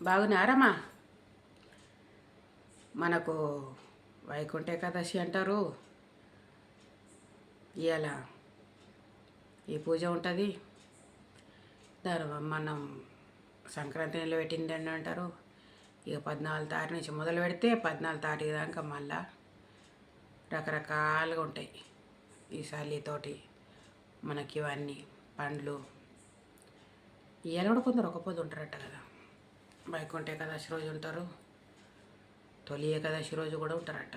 బాగున్నారమ్మా? మనకు వైకుంఠ ఏకాదశి అంటారు. ఇవాళ ఈ పూజ ఉంటుంది. దాని మనం సంక్రాంతి నెల పెట్టిందని అంటారు. ఇక 14 తారీఖు నుంచి మొదలు పెడితే 14 తారీఖు దాకా మళ్ళా రకరకాలుగా ఉంటాయి. ఈ చలితోటి మనకి ఇవన్నీ పండ్లు. ఇవాళ కూడా కొందరు ఒక పొద్దు ఉంటారట కదా. వైకుంఠ ఏకాదశి రోజు ఉంటారు, తొలి ఏకాదశి రోజు కూడా ఉంటారట.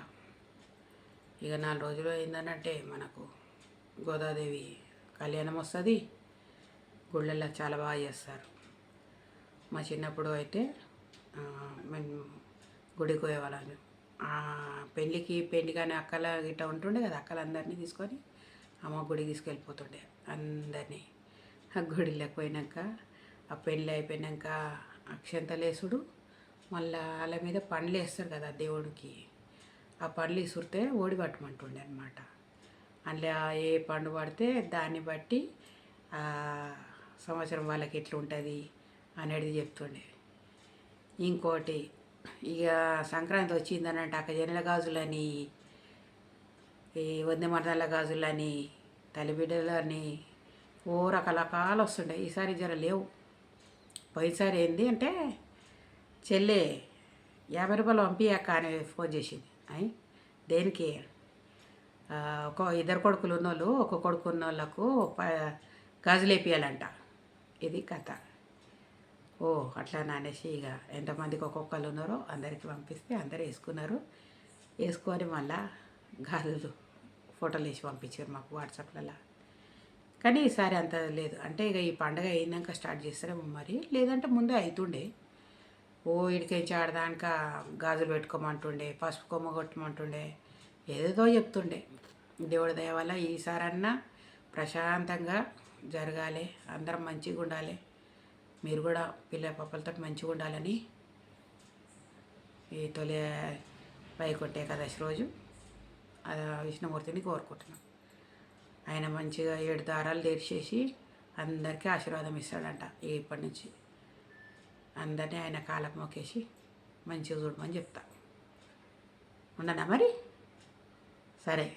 ఇక 4 రోజులు అయిందనంటే మనకు గోదాదేవి కళ్యాణం వస్తుంది. గుళ్ళల్లో చాలా బాగా చేస్తారు. మా చిన్నప్పుడు అయితే మేము గుడికి పోయేవాళ్ళం. పెళ్ళి కానీ అక్కల గిట్ట ఉంటుండే కదా, అక్కలందరినీ తీసుకొని అమ్మ గుడికి తీసుకెళ్ళిపోతుండే అందరినీ. ఆ గుడిలోకి పోయినాక ఆ పెళ్ళి అయిపోయినాక అక్షంతలేసుడు, మళ్ళీ వాళ్ళ మీద పండ్లు వేస్తారు కదా దేవుడికి. ఆ పండ్లు ఇసురితే ఓడి పట్టమంటుండే అనమాట. అందులో ఏ పండు పడితే దాన్ని బట్టి సంవత్సరం వాళ్ళకి ఎట్లుంటుంది అనేది చెప్తుండే. ఇంకోటి, ఇక సంక్రాంతి వచ్చిందనంటే అక్క జనల గాజులని, ఈ వంద మరదల గాజులని, తల్లిబిడ్డలని ఓ రకరకాలు వస్తుండే. ఈసారి జర లేవు. పోయినసారి ఏంది అంటే చెల్లె 50 రూపాయలు పంపియాక అని ఫోన్ చేసింది. దేనికి? ఇద్దరు కొడుకులు ఉన్నోళ్ళు, ఒక కొడుకు ఉన్న వాళ్ళకు గాజులు వేపియాలంట. ఇది కథ. ఓ అట్లా అనేసి ఇక ఎంతమందికి ఒక్కొక్కరు ఉన్నారో అందరికి పంపిస్తే అందరూ వేసుకున్నారు. వేసుకొని మళ్ళా గాజులు ఫోటోలు వేసి పంపించారు మాకు వాట్సాప్లలో. కానీ ఈసారి అంత లేదు. అంటే ఇక ఈ పండుగ అయినాక స్టార్ట్ చేస్తారేమో మరి, లేదంటే ముందే అవుతుండే. ఓ ఇడికించి ఆడదాక గాజులు పెట్టుకోమంటుండే, పసుపు కొమ్మ కొట్టమంటుండే, ఏదేదో చెప్తుండే. దేవుడి దయ వల్ల ఈసారన్నా ప్రశాంతంగా జరగాలి, అందరం మంచిగా ఉండాలి, మీరు కూడా పిల్ల పాపలతో మంచిగా ఉండాలని ఈ తొలి వైకుంఠ ఏకాదశి రోజు విష్ణుమూర్తిని కోరుకుంటున్నాం. ఆయన మంచిగా 7 దారాలు తెరిచేసి అందరికీ ఆశీర్వాదం ఇస్తాడంట. ఇప్పటి నుంచి అందరినీ ఆయన కాళ్ళకు మొక్కేసి మంచిగా చూడమని చెప్తా. ఉండనా మరి? సరే.